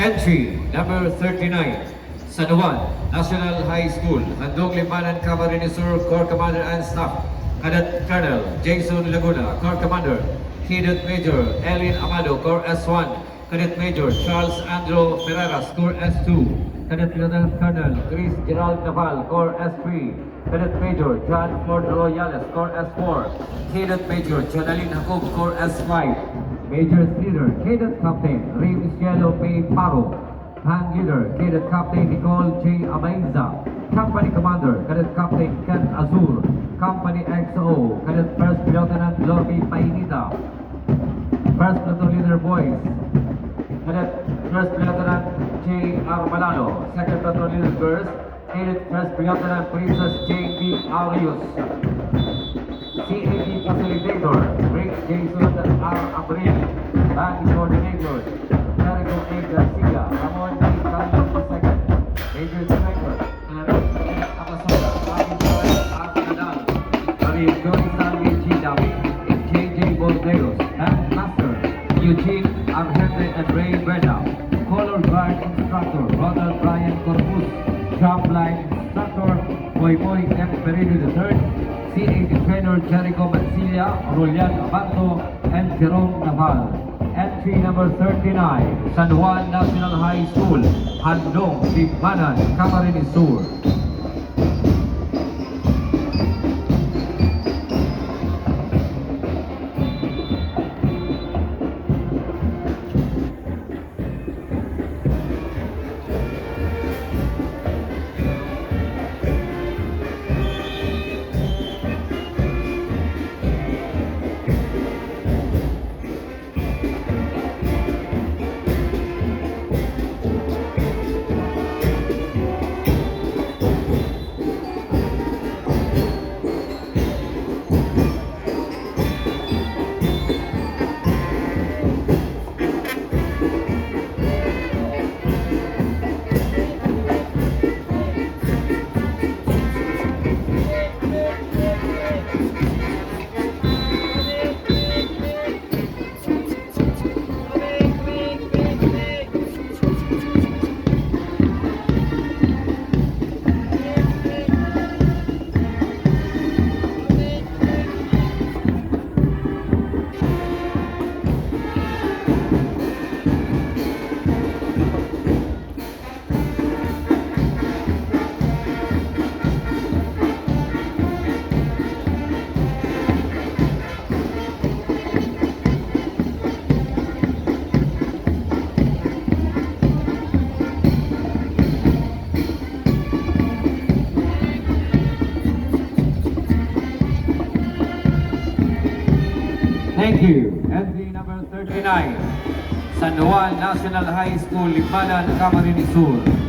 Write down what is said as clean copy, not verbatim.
Entry number 39, San Juan National High School, Handog Limanan, Camarines Sur, Corps Commander and Staff, Cadet Colonel Jason Laguna, Corps Commander, Cadet Major Elin Amado, Corps S1, Cadet Major Charles Andrew Ferreras, Corps S2, Cadet Lieutenant Colonel Chris Gerald Naval, Corps S3, Cadet Major John Ford Royales, Corps S4, Cadet Major Jonalyn Jacob, Corps S5, Major Leader, Cadet Captain Ray Michelo May Paro, Hand Leader, Cadet Captain Nicole J. Abaiza, Company Commander, Cadet Captain Ken Azur, Company XO, Cadet First Lieutenant Lorby Painita, First Platoon Leader Boys, Cadet First Lieutenant J. R. Malalo, Second Platoon Leader Girls, Cadet First Lieutenant Princess J. B. Arius, CAD Facilitator, Rick Jason R. Abril, Band Coordinator, Jericho A. Garcia, Ramon A. Carlos II, Major Director, Eric A. Apasola, Martin Torres R. Nadal, Maria Joy Salvi G. David, J.J. Bordeos, Band Master, Eugene Argente and Ray Breda, Color Guard Instructor, Ronald Brian Corpus, Jump Line Instructor, Boy M. Peredo III, CAD Trainer Jericho Mancilia, Rolian Abanto, and Jerome Naval. Entry number 39, San Juan National High School, Handong, Limanan, Camarines Sur. Thank you. Entry number 39, San Juan National High School, Limanan, Camarines Sur.